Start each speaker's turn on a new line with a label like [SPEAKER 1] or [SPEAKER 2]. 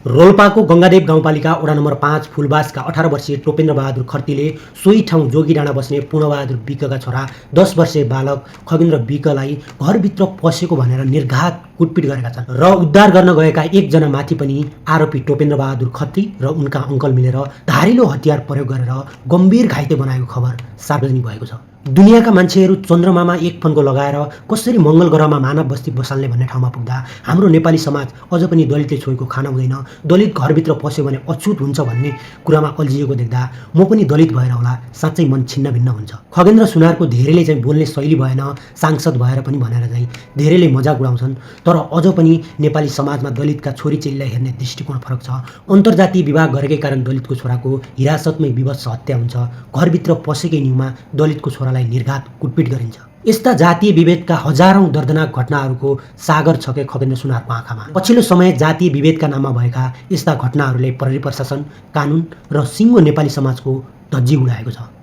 [SPEAKER 1] रोल्पाको गङ्गादेव गाउँपालिका वडा नम्बर 5 फुलबासका 18 वर्षीय टोपेन्द्र बहादुर खर्तीले सोही ठाउँ जोगीडाँडा बस्ने पूर्णबहादुर विकका छोरा 10 वर्षीय बालक खगेन्द्र विकलाई घरभित्र पसेको भनेर निर्घात कुटपिट गरेका छन् र उद्धार गर्न गएका एकजना माथि पनि आरोपी टोपेन्द्र बहादुर खत्री र उनका अङ्कल मिलेर धारिलो हतियार प्रयोग गरेर गम्भीर घाइते बनाएको खबर सार्वजनिक भएको छ। दुनियाँका मान्छेहरू चन्द्रमामा एक फन्को लगाएर कसरी मङ्गल ग्रहमा मानव बस्ती बसाल्ने भन्ने ठाउँमा पुग्दा हाम्रो नेपाली समाज अझ पनि दलितले छोएको खाना हुँदैन, दलित घरभित्र पस्यो भने अछुत हुन्छ भन्ने कुरामा अल्झिएको देख्दा म पनि दलित भएर होला साँच्चै मन छिन्न भिन्न हुन्छ। खगेन्द्र सुनारको धेरैले चाहिँ बोल्ने शैली भएन, सांसद भएर पनि भनेर चाहिँ धेरैले मजाक उडाउँछन्, तर अझ पनि नेपाली समाजमा दलितका छोरीचेलीलाई हेर्ने दृष्टिकोण फरक छ। अन्तर्जातीय विवाह गरेकै कारण दलितको छोराको हिरासतमै विवश हत्या हुन्छ, घरभित्र पसेकै न्युमा दलितको छोरालाई निर्घात कुटपिट गरिन्छ। यस्ता जातीय विभेदका हजारौं दर्दनाक घटनाहरूको सागर छ के खगेन्द्र सुनारको आँखामा। पछिल्लो समय जातीय विभेदका नाममा भएका यस्ता घटनाहरूले प्रहरी प्रशासन, कानुन र सिङ्गो नेपाली समाजको धज्जी उडाएको छ।